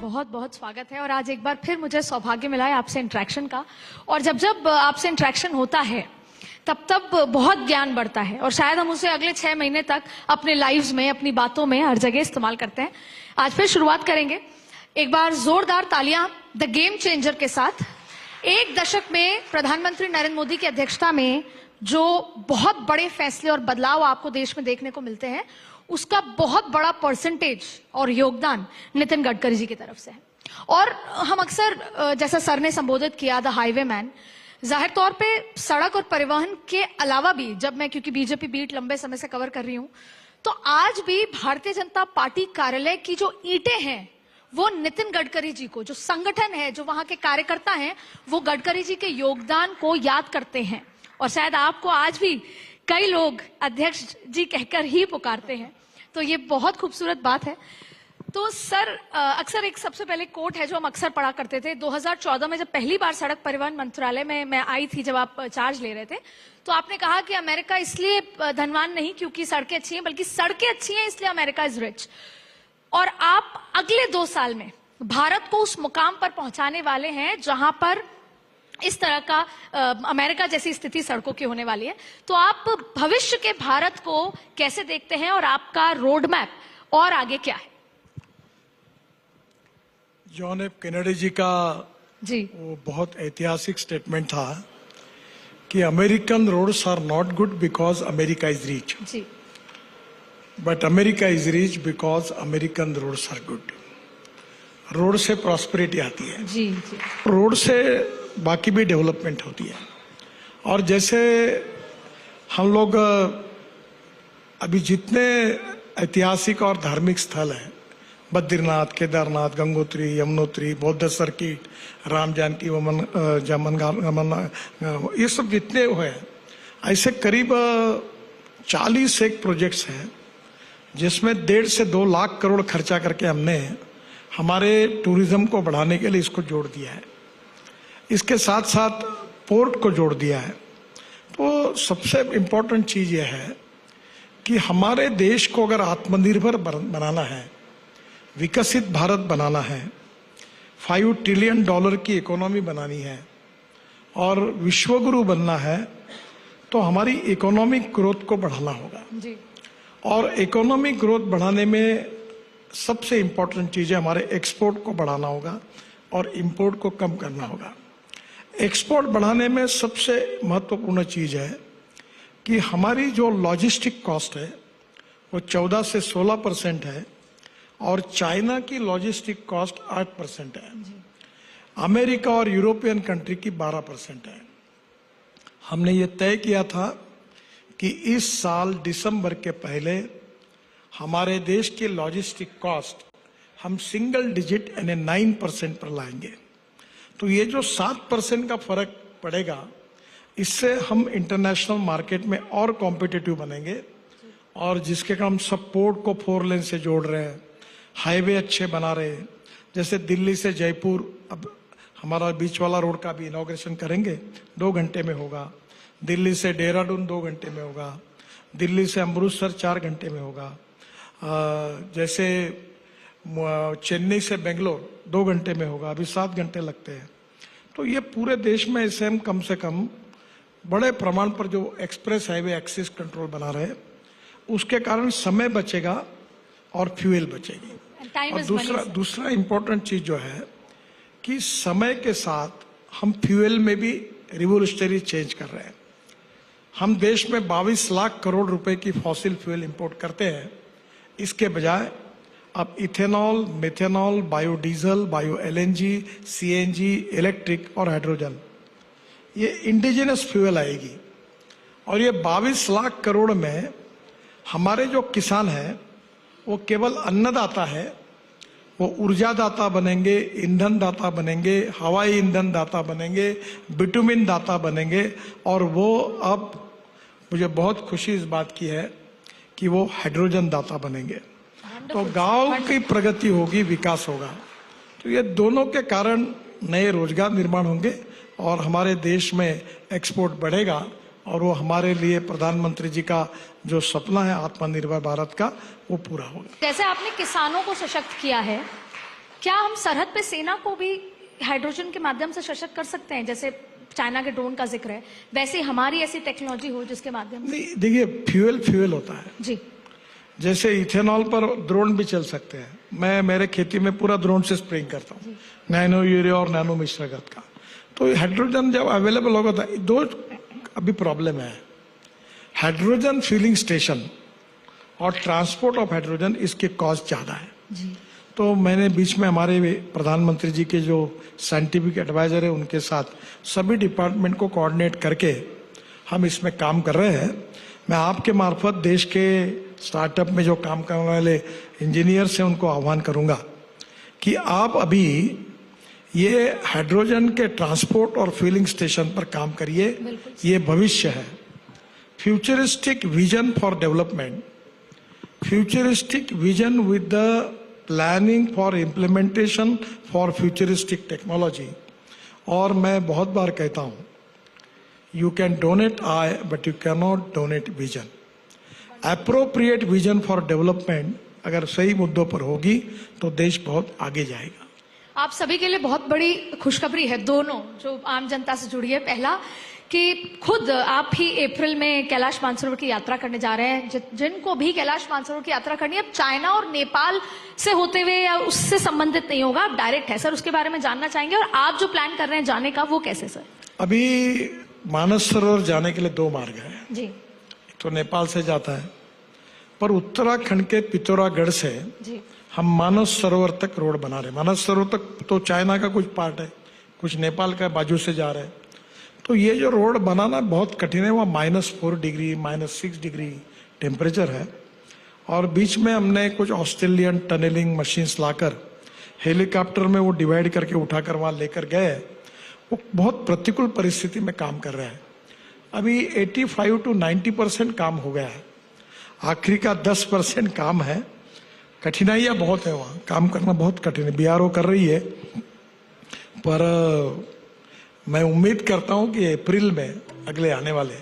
बहुत बहुत स्वागत है। और आज एक बार फिर मुझे सौभाग्य मिला है आपसे इंटरेक्शन का। और जब जब आपसे इंटरेक्शन होता है तब तब बहुत ज्ञान बढ़ता है और शायद हम उसे अगले 6 महीने तक अपने लाइव्स में, अपनी बातों में, हर जगह इस्तेमाल करते हैं। आज फिर शुरुआत करेंगे एक बार जोरदार तालियां द गेम चेंजर के साथ। एक दशक में प्रधानमंत्री नरेंद्र मोदी की अध्यक्षता में जो बहुत बड़े फैसले और बदलाव आपको देश में देखने को मिलते हैं, उसका बहुत बड़ा परसेंटेज और योगदान नितिन गडकरी जी की तरफ से है। और हम अक्सर, जैसा सर ने संबोधित किया, द हाईवे मैन, जाहिर तौर पे सड़क और परिवहन के अलावा भी, जब मैं क्योंकि बीजेपी बीट लंबे समय से कवर कर रही हूं, तो आज भी भारतीय जनता पार्टी कार्यालय की जो ईंटें हैं वो नितिन गडकरी जी को, जो संगठन है, जो वहां के कार्यकर्ता हैं, वो गडकरी जी के योगदान को याद करते हैं। और शायद आपको आज भी कई लोग अध्यक्ष जी कहकर ही पुकारते हैं, तो ये बहुत खूबसूरत बात है। तो सर, अक्सर एक सबसे पहले कोट है जो हम अक्सर पढ़ा करते थे। 2014 में जब पहली बार सड़क परिवहन मंत्रालय में मैं आई थी, जब आप चार्ज ले रहे थे, तो आपने कहा कि अमेरिका इसलिए धनवान नहीं क्योंकि सड़कें अच्छी हैं, बल्कि सड़कें अच्छी हैं इसलिए अमेरिका इज रिच। और आप अगले 2 साल में भारत को उस मुकाम पर पहुंचाने वाले हैं जहां पर इस तरह का अमेरिका जैसी स्थिति सड़कों की होने वाली है। तो आप भविष्य के भारत को कैसे देखते हैं और आपका रोड मैप और आगे क्या है? जॉन एफ कैनेडी जी का जी वो बहुत ऐतिहासिक स्टेटमेंट था कि American roads are not good because America is rich, जी, but America is rich because American roads are good. Road से प्रॉस्पेरिटी आती है, जी जी, रोड से बाकी भी डेवलपमेंट होती है। और जैसे हम लोग अभी जितने ऐतिहासिक और धार्मिक स्थल हैं, बद्रीनाथ, केदारनाथ, गंगोत्री, यमुनोत्री, बौद्ध सर्किट, राम जानकी ये सब जितने हुए हैं, ऐसे करीब 40 एक प्रोजेक्ट्स हैं जिसमें 1.5 से 2 लाख करोड़ खर्चा करके हमने हमारे टूरिज्म को बढ़ाने के लिए इसको जोड़ दिया है। इसके साथ साथ पोर्ट को जोड़ दिया है। तो सबसे इम्पोर्टेंट चीज यह है कि हमारे देश को अगर आत्मनिर्भर बनाना है, विकसित भारत बनाना है, $5 ट्रिलियन की इकोनॉमी बनानी है और विश्वगुरु बनना है, तो हमारी इकोनॉमिक ग्रोथ को बढ़ाना होगा। जी। और इकोनॉमिक ग्रोथ बढ़ाने में सबसे इम्पोर्टेंट चीज है, हमारे एक्सपोर्ट को बढ़ाना होगा और इंपोर्ट को कम करना होगा। एक्सपोर्ट बढ़ाने में सबसे महत्वपूर्ण चीज है कि हमारी जो लॉजिस्टिक कॉस्ट है वो 14 से 16% है और चाइना की लॉजिस्टिक कॉस्ट 8% है। अमेरिका और यूरोपियन कंट्री की 12% है। हमने ये तय किया था कि इस साल दिसंबर के पहले हमारे देश की लॉजिस्टिक कॉस्ट हम सिंगल डिजिट यानी 9% पर लाएंगे। तो ये जो 7% का फर्क पड़ेगा, इससे हम इंटरनेशनल मार्केट में और कॉम्पिटिटिव बनेंगे। और जिसके काम सब पोर्ट को 4 लेन से जोड़ रहे हैं, हाईवे अच्छे बना रहे हैं, जैसे दिल्ली से जयपुर, अब हमारा बीच वाला रोड का भी इनॉग्रेशन करेंगे, 2 घंटे में होगा। दिल्ली से देहरादून 2 घंटे में होगा। दिल्ली से अमृतसर 4 घंटे में होगा। जैसे चेन्नई से बेंगलोर 2 घंटे में होगा, अभी 7 घंटे लगते हैं। तो ये पूरे देश में इसे हम कम से कम बड़े प्रमाण पर जो एक्सप्रेस हाईवे एक्सेस कंट्रोल बना रहे हैं, उसके कारण समय बचेगा और फ्यूल बचेगी। और दूसरा इम्पोर्टेंट चीज जो है कि समय के साथ हम फ्यूल में भी रिवोल्यूशनरी चेंज कर रहे हैं। हम देश में 22 लाख करोड़ रुपए की फॉसिल फ्यूल इंपोर्ट करते हैं, इसके बजाय अब ethanol, methanol, biodiesel, bio LNG, CNG, electric और हाइड्रोजन, ये इंडिजिनस फ्यूल आएगी। और ये 22 लाख करोड़ में हमारे जो किसान हैं वो केवल अन्नदाता है, वो ऊर्जा दाता बनेंगे, ईंधन दाता बनेंगे, हवाई ईंधन दाता बनेंगे, बिटुमिन दाता बनेंगे। और वो अब मुझे बहुत खुशी इस बात की है कि वो हाइड्रोजन दाता बनेंगे। तो गांव की प्रगति होगी, विकास होगा। तो ये दोनों के कारण नए रोजगार निर्माण होंगे और हमारे देश में एक्सपोर्ट बढ़ेगा और वो हमारे लिए प्रधानमंत्री जी का जो सपना है आत्मनिर्भर भारत का, वो पूरा होगा। जैसे आपने किसानों को सशक्त किया है, क्या हम सरहद पे सेना को भी हाइड्रोजन के माध्यम से सशक्त कर सकते हैं? जैसे चाइना के ड्रोन का जिक्र है, वैसे हमारी ऐसी टेक्नोलॉजी हो जिसके माध्यम से। नहीं, देखिए फ्यूल होता है जी जैसे इथेनॉल पर ड्रोन भी चल सकते हैं। मैं मेरे खेती में पूरा ड्रोन से स्प्रेइंग करता हूँ, नैनो यूरिया और नैनो मिश्रगत का। तो हाइड्रोजन जब अवेलेबल होगा तो दो अभी प्रॉब्लम है, हाइड्रोजन फिलिंग स्टेशन और ट्रांसपोर्ट ऑफ हाइड्रोजन, इसके कॉस्ट ज्यादा है। जी तो मैंने बीच में हमारे प्रधानमंत्री जी के जो साइंटिफिक एडवाइजर है उनके साथ सभी डिपार्टमेंट को कोऑर्डिनेट करके हम इसमें काम कर रहे हैं। मैं आपके मार्फत देश के स्टार्टअप में जो काम करने वाले इंजीनियर से उनको आह्वान करूंगा कि आप अभी ये हाइड्रोजन के ट्रांसपोर्ट और फिलिंग स्टेशन पर काम करिए। ये भविष्य है। Futuristic vision for development, futuristic vision with the planning for implementation for futuristic technology. और मैं बहुत बार कहता हूं, you can donate I but you can not donate vision. Appropriate vision for development अगर सही मुद्दों पर होगी तो देश बहुत आगे जाएगा। आप सभी के लिए बहुत बड़ी खुशखबरी है, दोनों जो आम जनता से जुड़ी है। पहला कि खुद आप ही अप्रैल में कैलाश मानसरोवर की यात्रा करने जा रहे हैं। जिनको भी कैलाश मानसरोवर की यात्रा करनी है, अब चाइना और नेपाल से होते हुए या उससे संबंधित नहीं होगा, आप डायरेक्ट है। सर उसके बारे में जानना चाहेंगे, और आप जो प्लान कर रहे हैं जाने का वो कैसे सर? अभी मानस सरोवर जाने के लिए दो मार्ग है। जी तो नेपाल से जाता है, पर उत्तराखंड के पिथौरागढ़ से जी हम मानस सरोवर तक रोड बना रहे हैं। मानस सरोवर तक तो चाइना का कुछ पार्ट है, कुछ नेपाल का बाजू से जा रहा है। तो ये जो रोड बनाना बहुत कठिन है, वह -4 डिग्री -6 डिग्री टेम्परेचर है। और बीच में हमने कुछ ऑस्ट्रेलियन टनलिंग मशीन्स लाकर हेलीकॉप्टर में वो डिवाइड करके उठाकर वहां लेकर गए। वो बहुत प्रतिकूल परिस्थिति में काम कर रहा है। अभी 85 to 90% काम हो गया है, आखिरी का 10% काम है। कठिनाइयां बहुत है, वहां काम करना बहुत कठिन है। बीआरओ कर रही है, पर मैं उम्मीद करता हूं कि अप्रैल में अगले आने वाले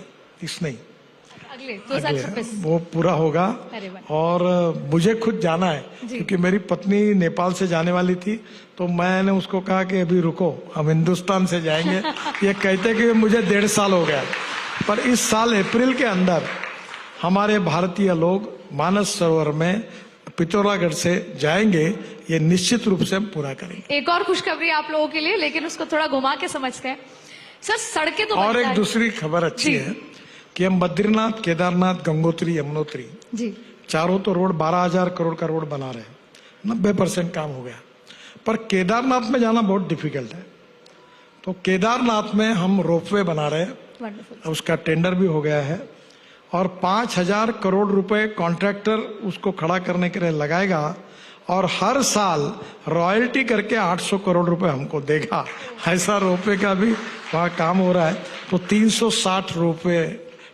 अगले 2026 वो पूरा होगा। अरे वाह। और मुझे खुद जाना है क्योंकि मेरी पत्नी नेपाल से जाने वाली थी, तो मैंने उसको कहा कि अभी रुको, हम हिंदुस्तान से जाएंगे। ये कहते कि मुझे 1.5 साल हो गया, पर इस साल अप्रैल के अंदर हमारे भारतीय लोग मानस सरोवर में पिथौरागढ़ से जाएंगे। ये निश्चित रूप से हम पूरा करेंगे। एक और खुशखबरी आप लोगों के लिए, लेकिन उसको थोड़ा घुमा के समझते हैं। सर सड़कें तो और बन एक रही दूसरी खबर अच्छी है कि हम बद्रीनाथ, केदारनाथ, गंगोत्री, यमुनोत्री जी चारों तो रोड 12,000 करोड़ का रोड बना रहे हैं। 90% काम हो गया, पर केदारनाथ में जाना बहुत डिफिकल्ट है। तो केदारनाथ में हम रोपवे बना रहे हैं, वंडरफुल। उसका टेंडर भी हो गया है। और 5,000 करोड़ रुपए कॉन्ट्रैक्टर उसको खड़ा करने के लिए लगाएगा, और हर साल रॉयल्टी करके 800 करोड़ रुपए हमको देगा। ऐसा रोपवे का भी वहाँ काम हो रहा है। तो 360 रोपवे,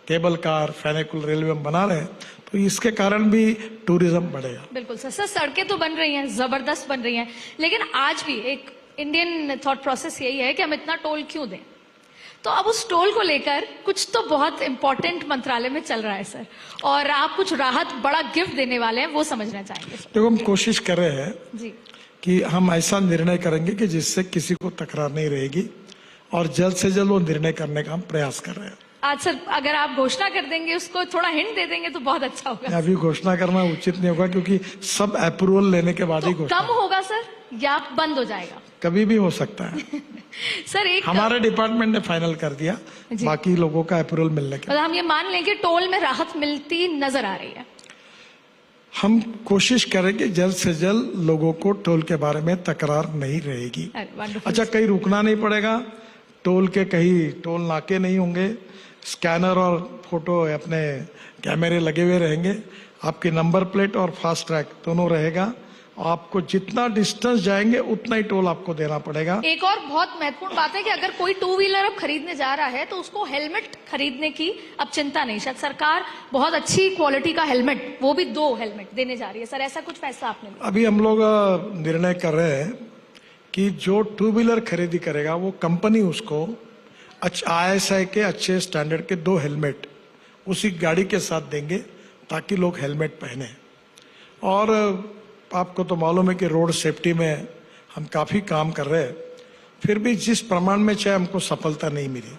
केबल कार, फेनिकुलर रेलवे हम बना रहे हैं, तो इसके कारण भी टूरिज्म बढ़ेगा। बिल्कुल सर। सर सड़कें तो बन रही हैं, जबरदस्त बन रही हैं, लेकिन आज भी एक इंडियन थॉट प्रोसेस यही है कि हम इतना टोल क्यों दें। तो अब उस टोल को लेकर कुछ तो बहुत इंपॉर्टेंट मंत्रालय में चल रहा है सर, और आप कुछ राहत, बड़ा गिफ्ट देने वाले हैं, वो समझना चाहेंगे सर। देखो, हम कोशिश कर रहे हैं जी कि हम ऐसा निर्णय करेंगे कि जिससे किसी को तकरार नहीं रहेगी, और जल्द से जल्द वो निर्णय करने का हम प्रयास कर रहे हैं। आज सर अगर आप घोषणा कर देंगे, उसको थोड़ा हिंट दे देंगे तो बहुत अच्छा होगा। अभी घोषणा करना उचित नहीं होगा, क्योंकि सब अप्रूवल लेने के बाद ही तो घोषणा। कम होगा सर या बंद हो जाएगा? कभी भी हो सकता है। सर एक हमारे डिपार्टमेंट ने फाइनल कर दिया, बाकी लोगों का अप्रूवल मिलने के मतलब हम ये मान लें कि टोल में राहत मिलती नजर आ रही है। हम कोशिश करेंगे जल्द से जल्द लोगों को टोल के बारे में तकरार नहीं रहेगी। अरे wonderful। अच्छा, कहीं रुकना नहीं पड़ेगा, टोल के कहीं टोल नाके नहीं होंगे, स्कैनर और फोटो अपने कैमरे लगे हुए रहेंगे, आपकी नंबर प्लेट और फास्ट ट्रैक दोनों रहेगा। आपको जितना डिस्टेंस जाएंगे उतना ही टोल आपको देना पड़ेगा। एक और बहुत महत्वपूर्ण बात है कि अगर कोई 2 व्हीलर अब खरीदने जा रहा है तो उसको हेलमेट खरीदने की अब चिंता नहीं। शायद सरकार बहुत अच्छी क्वालिटी का हेलमेट, वो भी 2 हेलमेट देने जा रही है। सर ऐसा कुछ फैसला आपने लिया? अभी हम लोग निर्णय कर रहे हैं कि जो 2 व्हीलर खरीदी करेगा वो कंपनी उसको ISI के अच्छे स्टैंडर्ड के 2 हेलमेट उसी गाड़ी के साथ देंगे, ताकि लोग हेलमेट पहने। और आपको तो मालूम है कि रोड सेफ्टी में हम काफ़ी काम कर रहे हैं, फिर भी जिस प्रमाण में चाहे हमको सफलता नहीं मिली।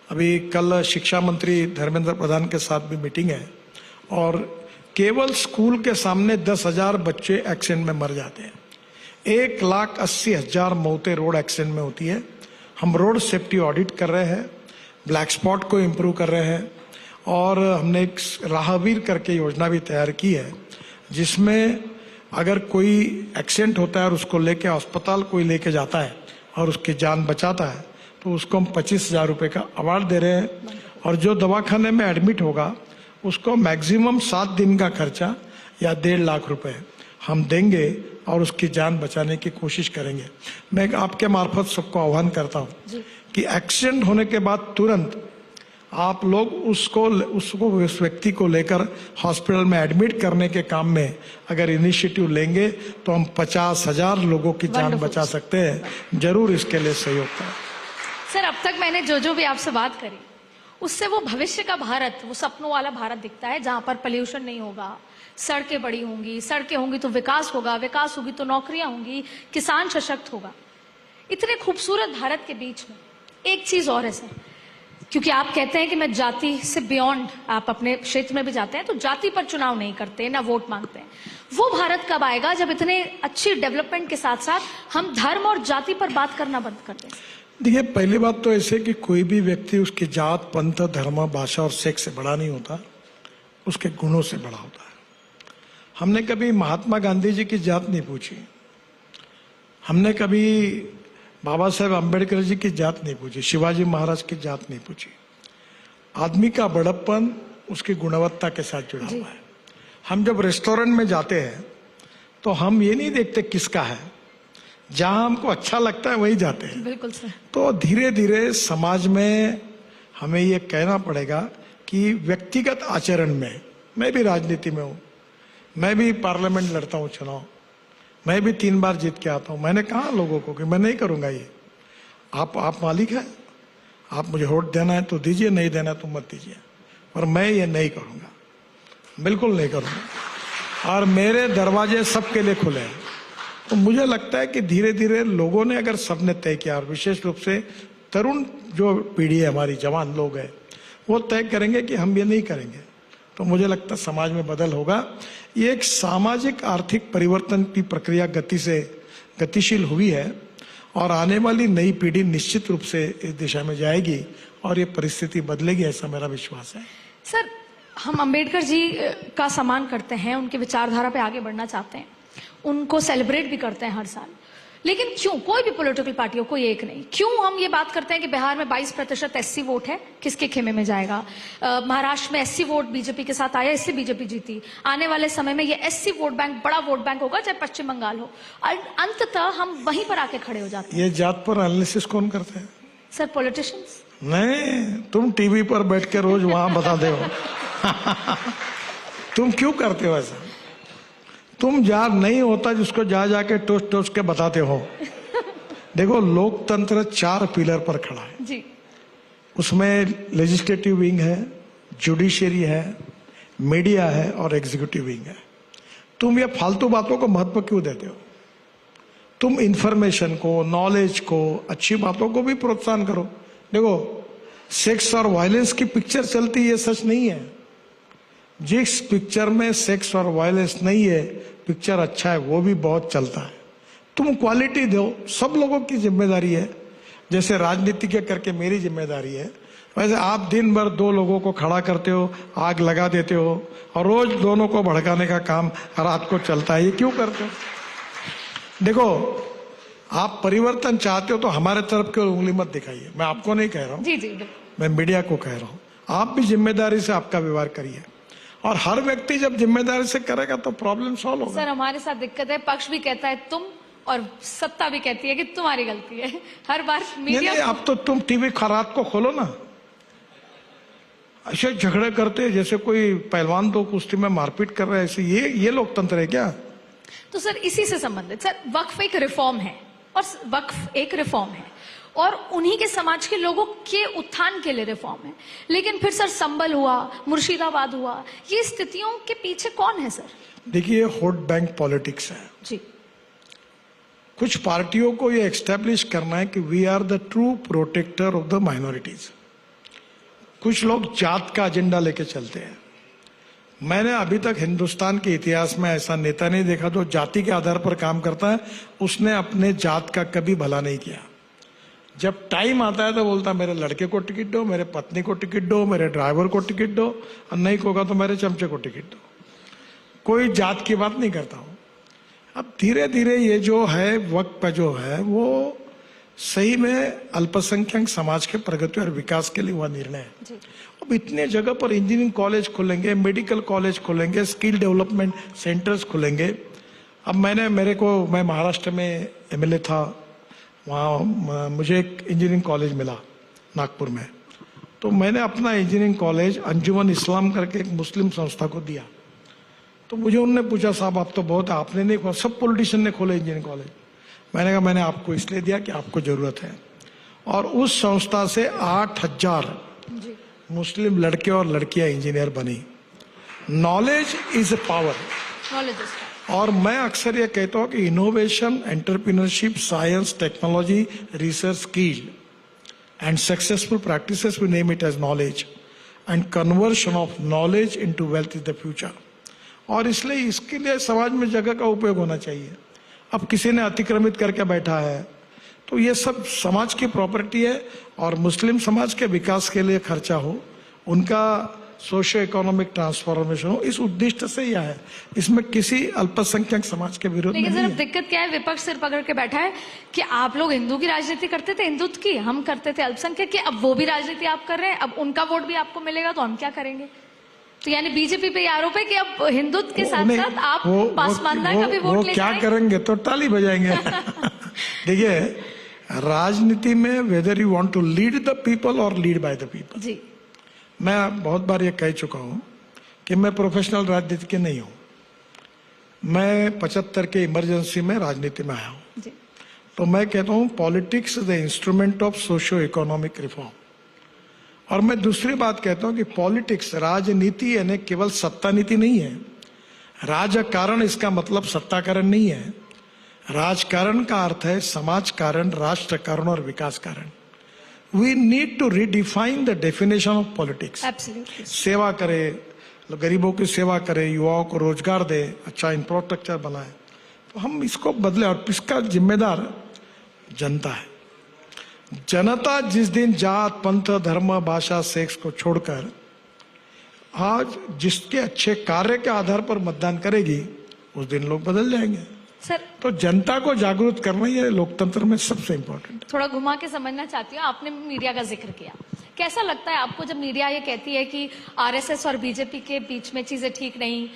अभी कल शिक्षा मंत्री धर्मेंद्र प्रधान के साथ भी मीटिंग है और केवल स्कूल के सामने 10,000 बच्चे एक्सीडेंट में मर जाते हैं। 1,80,000 मौतें रोड एक्सीडेंट में होती है। हम रोड सेफ्टी ऑडिट कर रहे हैं, ब्लैक स्पॉट को इम्प्रूव कर रहे हैं और हमने एक राहवीर करके योजना भी तैयार की है, जिसमें अगर कोई एक्सीडेंट होता है और उसको लेके अस्पताल कोई लेके जाता है और उसकी जान बचाता है तो उसको हम 25,000 रुपये का अवार्ड दे रहे हैं। और जो दवाखाने में एडमिट होगा उसको मैक्सिमम 7 दिन का खर्चा या 1.5 लाख रुपए हम देंगे और उसकी जान बचाने की कोशिश करेंगे। मैं आपके मार्फत सबको आह्वान करता हूँ कि एक्सीडेंट होने के बाद तुरंत आप लोग उसको उस व्यक्ति को लेकर हॉस्पिटल में एडमिट करने के काम में अगर इनिशिएटिव लेंगे तो हम 50,000 लोगों की जान बचा सकते हैं। जरूर इसके लिए सहयोग करें। सर, अब तक मैंने जो भी आपसे बात करी उससे वो भविष्य का भारत, वो सपनों वाला भारत दिखता है, जहां पर पोल्यूशन नहीं होगा, सड़कें बड़ी होंगी, सड़कें होंगी तो विकास होगा, विकास होगी तो नौकरियां होंगी, किसान सशक्त होगा। इतने खूबसूरत भारत के बीच में एक चीज और है सर, क्योंकि आप कहते हैं कि मैं जाति से बियॉन्ड, आप अपने क्षेत्र में भी जाते हैं तो जाति पर चुनाव नहीं करते ना वोट मांगते हैं। वो भारत कब आएगा जब इतने अच्छी डेवलपमेंट के साथ साथ हम धर्म और जाति पर बात करना बंद कर दें? देखिए, पहली बात तो ऐसे कि कोई भी व्यक्ति उसकी जात, पंथ, धर्म, भाषा और सेक्स से बड़ा नहीं होता, उसके गुणों से बड़ा होता है। हमने कभी महात्मा गांधी जी की जात नहीं पूछी, हमने कभी बाबा साहेब अम्बेडकर जी की जात नहीं पूछी, शिवाजी महाराज की जात नहीं पूछी। आदमी का बड़प्पन उसकी गुणवत्ता के साथ जुड़ा हुआ है। हम जब रेस्टोरेंट में जाते हैं तो हम ये नहीं देखते किसका है, जहां हमको अच्छा लगता है वही जाते हैं। बिल्कुल सर। तो धीरे धीरे समाज में हमें ये कहना पड़ेगा कि व्यक्तिगत आचरण में, मैं भी राजनीति में हूँ, मैं भी पार्लियामेंट लड़ता हूँ चुनाव, मैं भी 3 बार जीत के आता हूँ। मैंने कहा लोगों को कि मैं नहीं करूंगा ये, आप मालिक हैं, आप मुझे वोट देना है तो दीजिए, नहीं देना है तो मत दीजिए, पर मैं ये नहीं करूंगा, बिल्कुल नहीं करूंगा। और मेरे दरवाजे सबके लिए खुले हैं। तो मुझे लगता है कि धीरे धीरे लोगों ने, अगर सबने तय किया, और विशेष रूप से तरुण जो पीढ़ी है हमारी, जवान लोग हैं, वो तय करेंगे कि हम ये नहीं करेंगे, तो मुझे लगता है समाज में बदल होगा। ये एक सामाजिक आर्थिक परिवर्तन की प्रक्रिया गतिशील हुई है और आने वाली नई पीढ़ी निश्चित रूप से इस दिशा में जाएगी और ये परिस्थिति बदलेगी, ऐसा मेरा विश्वास है। सर, हम अंबेडकर जी का सम्मान करते हैं, उनकी विचारधारा पे आगे बढ़ना चाहते हैं, उनको सेलिब्रेट भी करते हैं हर साल, लेकिन क्यों कोई भी पॉलिटिकल पार्टी हो, कोई एक नहीं, क्यों हम ये बात करते हैं कि बिहार में 22% एससी वोट है, किसके खेमे में जाएगा? महाराष्ट्र में एससी वोट बीजेपी के साथ आया, इसलिए बीजेपी जीती। आने वाले समय में ये एससी वोट बैंक बड़ा वोट बैंक होगा, चाहे पश्चिम बंगाल हो, और अंततः हम वहीं पर आके खड़े हो जाते हैं। ये जात पर एनालिसिस कौन करते हैं? Sir, politicians. नहीं, तुम टीवी पर बैठ के रोज वहां बताते हो। तुम क्यों करते हो ऐसा? तुम जहाँ नहीं होता जिसको जा जाके टोस के बताते हो। देखो, लोकतंत्र 4 पिलर पर खड़ा है जी। उसमें लेजिस्लेटिव विंग है, जुडिशरी है, मीडिया है और एग्जीक्यूटिव विंग है। तुम ये फालतू बातों को महत्व क्यों देते हो? तुम इंफॉर्मेशन को, नॉलेज को, अच्छी बातों को भी प्रोत्साहन करो। देखो, सेक्स और वायलेंस की पिक्चर चलती है, सच नहीं है। जिस पिक्चर में सेक्स और वायलेंस नहीं है, पिक्चर अच्छा है, वो भी बहुत चलता है। तुम क्वालिटी दो, सब लोगों की जिम्मेदारी है। जैसे राजनीति के करके मेरी जिम्मेदारी है, वैसे आप दिन भर 2 लोगों को खड़ा करते हो, आग लगा देते हो और रोज दोनों को भड़काने का काम रात को चलता है। ये क्यों करते हो? देखो, आप परिवर्तन चाहते हो तो हमारे तरफ की उंगली मत दिखाइए। मैं आपको नहीं कह रहा हूँ, जी जी, मैं मीडिया को कह रहा हूँ। आप भी जिम्मेदारी से आपका व्यवहार करिए और हर व्यक्ति जब जिम्मेदारी से करेगा तो प्रॉब्लम सॉल्व होगा। सर, हमारे साथ दिक्कत है, पक्ष भी कहता है तुम और सत्ता भी कहती है कि तुम्हारी गलती है। हर बार मीडिया नहीं, अब तो तुम टीवी रात को खोलो ना, ऐसे झगड़े करते जैसे कोई पहलवान तो कुश्ती में मारपीट कर रहे हैं, ऐसे ये लोकतंत्र है क्या? तो सर, इसी से संबंधित सर, वक्फ एक रिफॉर्म है और वक्फ एक रिफॉर्म है और उन्हीं के समाज के लोगों के उत्थान के लिए रिफॉर्म है। लेकिन फिर सर संबल हुआ, मुर्शिदाबाद हुआ, ये स्थितियों के पीछे कौन है सर? देखिए, वोट बैंक पॉलिटिक्स है जी। कुछ पार्टियों को ये एक्स्टेब्लिश करना है कि we are the true protector of the minorities. कुछ लोग जात का एजेंडा लेके चलते हैं। मैंने अभी तक हिंदुस्तान के इतिहास में ऐसा नेता नहीं देखा जो जाति के आधार पर काम करता है, उसने अपने जात का कभी भला नहीं किया। जब टाइम आता है तो बोलता मेरे लड़के को टिकट दो, मेरे पत्नी को टिकट दो, मेरे ड्राइवर को टिकट दो, और नहीं होगा तो मेरे चमचे को टिकट दो। कोई जात की बात नहीं करता हूं। अब धीरे धीरे ये जो है वक्त पे जो है वो सही में अल्पसंख्यक समाज के प्रगति और विकास के लिए हुआ निर्णय है। अब इतने जगह पर इंजीनियरिंग कॉलेज खुलेंगे, मेडिकल कॉलेज खुलेंगे, स्किल डेवलपमेंट सेंटर्स खुलेंगे। अब मैं महाराष्ट्र में एमएलए था, वहाँ मुझे एक इंजीनियरिंग कॉलेज मिला नागपुर में, तो मैंने अपना इंजीनियरिंग कॉलेज अंजुमन इस्लाम करके एक मुस्लिम संस्था को दिया। तो मुझे उन्होंने पूछा साहब आप तो बहुत आपने नहीं खोला, सब पॉलिटिशियन ने खोले इंजीनियरिंग कॉलेज। मैंने कहा मैंने आपको इसलिए दिया कि आपको जरूरत है। और उस संस्था से 8000 मुस्लिम लड़के और लड़कियां इंजीनियर बनी। Knowledge is a power. और मैं अक्सर ये कहता हूं कि innovation, entrepreneurship, science, technology, research, skill and successful practices, we name it as knowledge, and conversion of knowledge into wealth is the future. और इसलिए इसके लिए समाज में जगह का उपयोग होना चाहिए। अब किसी ने अतिक्रमित करके बैठा है तो ये सब समाज की प्रॉपर्टी है, और मुस्लिम समाज के विकास के लिए खर्चा हो, उनका सोशियो इकोनॉमिक ट्रांसफॉर्मेशन हो, इस उद्देश्य से यह है। इसमें किसी अल्पसंख्यक समाज के विरोध में लेकिन नहीं सर है। दिक्कत क्या है, विपक्ष सिर पकड़ के बैठा है कि आप लोग हिंदू की राजनीति करते थे, हिंदुत्व की, हम करते थे अल्पसंख्यक की, अब वो भी राजनीति आप कर रहे हैं, अब उनका वोट भी आपको मिलेगा तो हम क्या करेंगे? तो यानी बीजेपी पे आरोप है कि अब हिंदुत्व के साथ साथ आप पासवानदा का भी वोट ले क्या करेंगे तो ताली बजाएंगे। देखिए राजनीति में whether you want to lead the people और लीड बाय द पीपल। जी, मैं बहुत बार ये कह चुका हूं कि मैं प्रोफेशनल राजनीतिज्ञ नहीं हूं। मैं 75 के इमरजेंसी में राजनीति में आया हूं। जी। तो मैं कहता हूं politics is the instrument of socio economic reform. और मैं दूसरी बात कहता हूं कि पॉलिटिक्स, राजनीति यानी केवल सत्ता नीति नहीं है। राजकारण इसका मतलब सत्ताकरण नहीं है। राजकारण का अर्थ है समाज कारण, राष्ट्र कारण और विकास कारण। We need to redefine the definition of politics. Absolutely. सेवा करे, गरीबों की सेवा करे, युवाओं को रोजगार दे, अच्छा इंफ्रास्ट्रक्चर बनाए, तो हम इसको बदले। और इसका जिम्मेदार जनता है। जनता जिस दिन जात, पंथ, धर्म, भाषा, सेक्स को छोड़कर आज जिसके अच्छे कार्य के आधार पर मतदान करेगी, उस दिन लोग बदल जाएंगे। सर तो जनता को जागरूक करना ये लोकतंत्र में सबसे इम्पोर्टेंट। थोड़ा घुमा के समझना चाहती हूँ, आपने मीडिया का जिक्र किया, कैसा लगता है आपको जब मीडिया ये कहती है कि आरएसएस और बीजेपी के बीच में चीजें ठीक नहीं,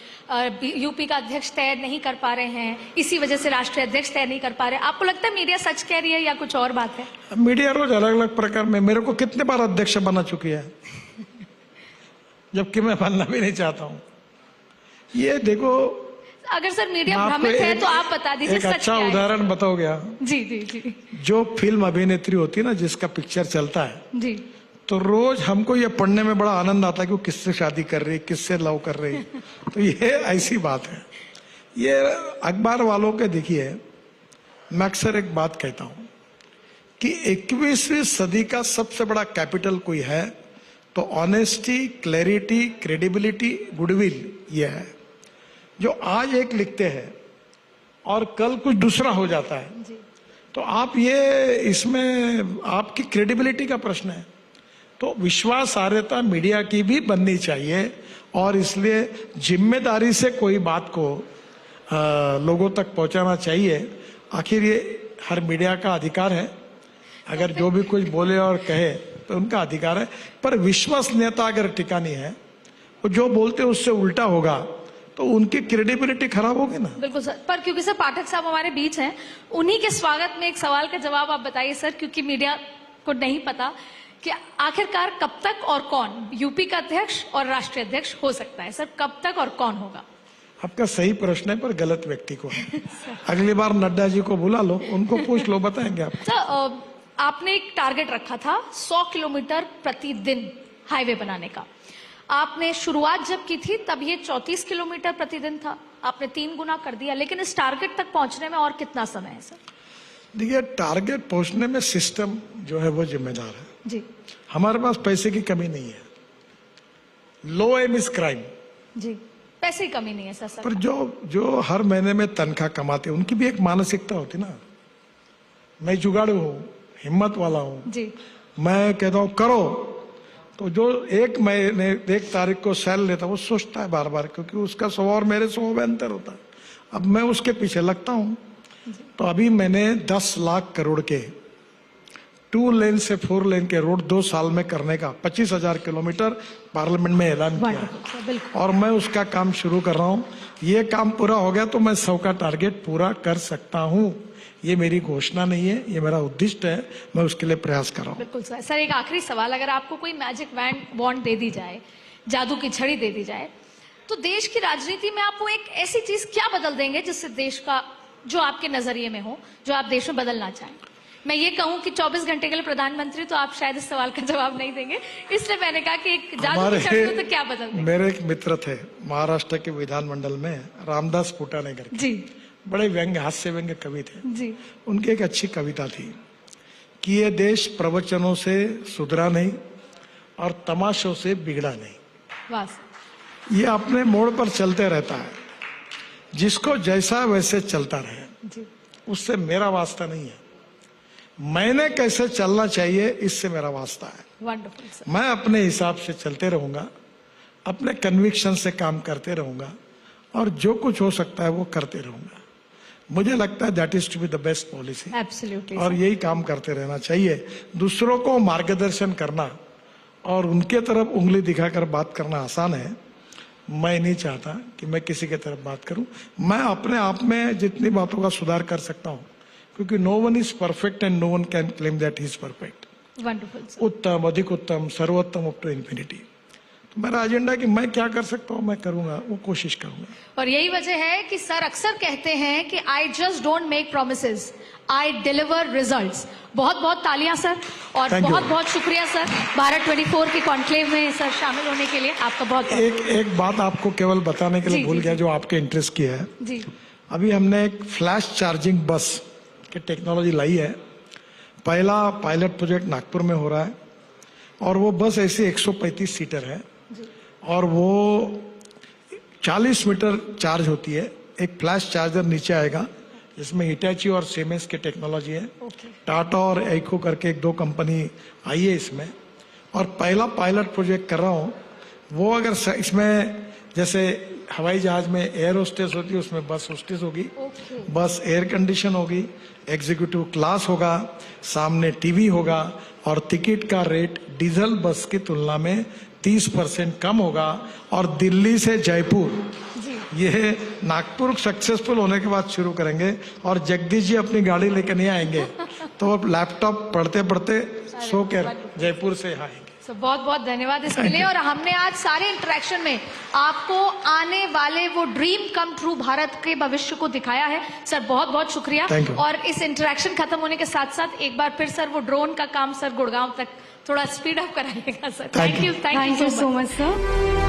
यूपी का अध्यक्ष तय नहीं कर पा रहे हैं, इसी वजह से राष्ट्रीय अध्यक्ष तय नहीं कर पा रहे, आपको लगता है मीडिया सच कह रही है या कुछ और बात है? मीडिया रोज अलग अलग प्रकार में मेरे को कितने बार अध्यक्ष बना चुकी है, जबकि मैं बनना भी नहीं चाहता हूँ। ये देखो, अगर सर मीडिया भ्रमित है तो आप बता दीजिए एक सच अच्छा क्या है? उदाहरण बताओ गया। जी जी जी जो फिल्म अभिनेत्री होती है ना, जिसका पिक्चर चलता है, जी। तो रोज हमको ये पढ़ने में बड़ा आनंद आता है कि वो किससे शादी कर रही, किससे लव कर रही। तो ये ऐसी बात है। ये अखबार वालों के देखिए, मैं अक्सर एक बात कहता हूं कि 21वीं सदी का सबसे बड़ा कैपिटल कोई है तो ऑनेस्टी, क्लैरिटी, क्रेडिबिलिटी, गुडविल ये है। जो आज एक लिखते हैं और कल कुछ दूसरा हो जाता है, तो आप ये इसमें आपकी क्रेडिबिलिटी का प्रश्न है। तो विश्वासार्हता मीडिया की भी बननी चाहिए, और इसलिए जिम्मेदारी से कोई बात को लोगों तक पहुंचाना चाहिए। आखिर ये हर मीडिया का अधिकार है, अगर जो भी कुछ बोले और कहे तो उनका अधिकार है, पर विश्वसनीयता अगर टिकानी है, वो जो बोलते उससे उल्टा होगा तो उनकी क्रेडिबिलिटी खराब होगी ना। बिल्कुल सर, पर क्योंकि सर पाठक साहब हमारे बीच हैं, उन्हीं के स्वागत में एक सवाल का जवाब आप बताइए सर, क्योंकि मीडिया को नहीं पता कि आखिरकार कब तक और कौन यूपी का अध्यक्ष और राष्ट्रीय अध्यक्ष हो सकता है। सर कब तक और कौन होगा? आपका सही प्रश्न है, पर गलत व्यक्ति को है। अगली बार नड्डा जी को बुला लो, उनको पूछ लो, बताएंगे आप। सर आपने एक टारगेट रखा था 100 किलोमीटर प्रतिदिन हाईवे बनाने का। आपने शुरुआत जब की थी तब ये 34 किलोमीटर प्रतिदिन था, आपने 3 गुना कर दिया, लेकिन इस टारगेट तक पहुंचने में और कितना समय है सर? देखिए, टारगेट पहुंचने में सिस्टम जो है वो जिम्मेदार है। जी हमारे पास पैसे की कमी नहीं है। लो एम इज क्राइम। जी, पैसे की कमी नहीं है सर। पर जो हर महीने में तनख्वाह कमाते हैं उनकी भी एक मानसिकता होती ना। मैं जुगाड़ू हूँ, हिम्मत वाला हूँ, जी मैं कहता हूँ करो, तो जो एक महीने 1 तारीख को सैल लेता है वो सोचता है बार बार, क्योंकि उसका स्वभाव और मेरे स्वभाव में अंतर होता है। अब मैं उसके पीछे लगता हूँ। तो अभी मैंने 10 लाख करोड़ के 2 लेन से 4 लेन के रोड 2 साल में करने का 25,000 किलोमीटर पार्लियामेंट में ऐलान किया है। वंडरफुल सर, बिल्कुल। और मैं उसका काम शुरू कर रहा हूँ। ये काम पूरा हो गया तो मैं 100 का टारगेट पूरा कर सकता हूँ। ये मेरी घोषणा नहीं है, ये मेरा उद्दिष्ट है। मैं उसके लिए प्रयास कर रहा हूँ। बिल्कुल सर। सर एक आखिरी सवाल, अगर आपको कोई मैजिक वॉन्ड दे दी जाए, जादू की छड़ी दे दी जाए, तो देश की राजनीति में आप वो एक ऐसी चीज क्या बदल देंगे जिससे देश का, जो आपके नजरिए में हो, जो आप देश में बदलना चाहें? मैं ये कहूं कि 24 घंटे के लिए प्रधानमंत्री, तो आप शायद इस सवाल का जवाब नहीं देंगे, इसलिए मैंने कहा कि एक जादू की छड़ी हो तो क्या बदल देंगे? मेरे एक मित्र थे महाराष्ट्र के विधानमंडल में, रामदास फुटानेकर के, जी बड़े व्यंग्य, हास्य व्यंग्य कवि थे। जी उनकी एक अच्छी कविता थी कि ये देश प्रवचनों से सुधरा नहीं और तमाशों से बिगड़ा नहीं। वाह सर। ये अपने मोड़ पर चलते रहता है, जिसको जैसा वैसे चलता रहे, जी उससे मेरा वास्ता नहीं है। मैंने कैसे चलना चाहिए, इससे मेरा वास्ता है। Wonderful sir. मैं अपने हिसाब से चलते रहूंगा, अपने कन्विक्शन से काम करते रहूंगा, और जो कुछ हो सकता है वो करते रहूंगा। मुझे लगता है that is to be the best policy. Absolutely. और यही काम करते रहना चाहिए। दूसरों को मार्गदर्शन करना और उनके तरफ उंगली दिखाकर बात करना आसान है। मैं नहीं चाहता कि मैं किसी की तरफ बात करूं। मैं अपने आप में जितनी बातों का सुधार कर सकता हूं, क्योंकि no one is perfect and no one can claim that he is perfect. Wonderful sir. उत्तम, अधिक उत्तम, सर्वोत्तम अप टू इन्फिनिटी। तो मेरा एजेंडा है कि मैं क्या कर सकता हूं, मैं करूंगा, वो कोशिश करूंगा। और यही वजह है कि सर अक्सर कहते हैं कि I just don't make promises, I deliver results. बहुत बहुत तालियां सर, और Thank you. बहुत बहुत शुक्रिया सर भारत 24 की कॉन्क्लेव में सर शामिल होने के लिए। आपका बहुत एक बात आपको केवल बताने के लिए जी, भूल जी, गया, जी। जो आपके इंटरेस्ट की है। जी अभी हमने एक फ्लैश चार्जिंग बस की टेक्नोलॉजी लाई है। पहला पायलट प्रोजेक्ट नागपुर में हो रहा है, और वो बस ऐसी 135 सीटर है, और वो 40 मीटर चार्ज होती है। एक फ्लैश चार्जर नीचे आएगा, जिसमें हिटाची और सीमेंस की टेक्नोलॉजी है। ओके। टाटा और एइको करके 1-2 कंपनी आई है इसमें, और पहला पायलट प्रोजेक्ट कर रहा हूँ। वो अगर इसमें जैसे हवाई जहाज में एयर होस्टेस होती है, उसमें बस होस्टेस होगी। ओके। बस एयर कंडीशन होगी, एग्जीक्यूटिव क्लास होगा, सामने टीवी होगा, और टिकट का रेट डीजल बस की तुलना में 30% कम होगा। और दिल्ली से जयपुर, जी ये नागपुर सक्सेसफुल होने के बाद शुरू करेंगे, और जगदीश जी अपनी गाड़ी लेकर नहीं आएंगे, तो वो लैपटॉप पढ़ते पढ़ते सो कर जयपुर से आएंगे। सर बहुत बहुत धन्यवाद इसके लिए। और हमने आज सारे इंटरेक्शन में आपको आने वाले वो ड्रीम कम ट्रू भारत के भविष्य को दिखाया है। सर बहुत बहुत शुक्रिया। Thank you. और इस इंटरेक्शन खत्म होने के साथ साथ एक बार फिर सर वो ड्रोन का काम सर गुड़गांव तक थोड़ा स्पीड अप कराइएगा sir. Thank you. Thank you so much sir.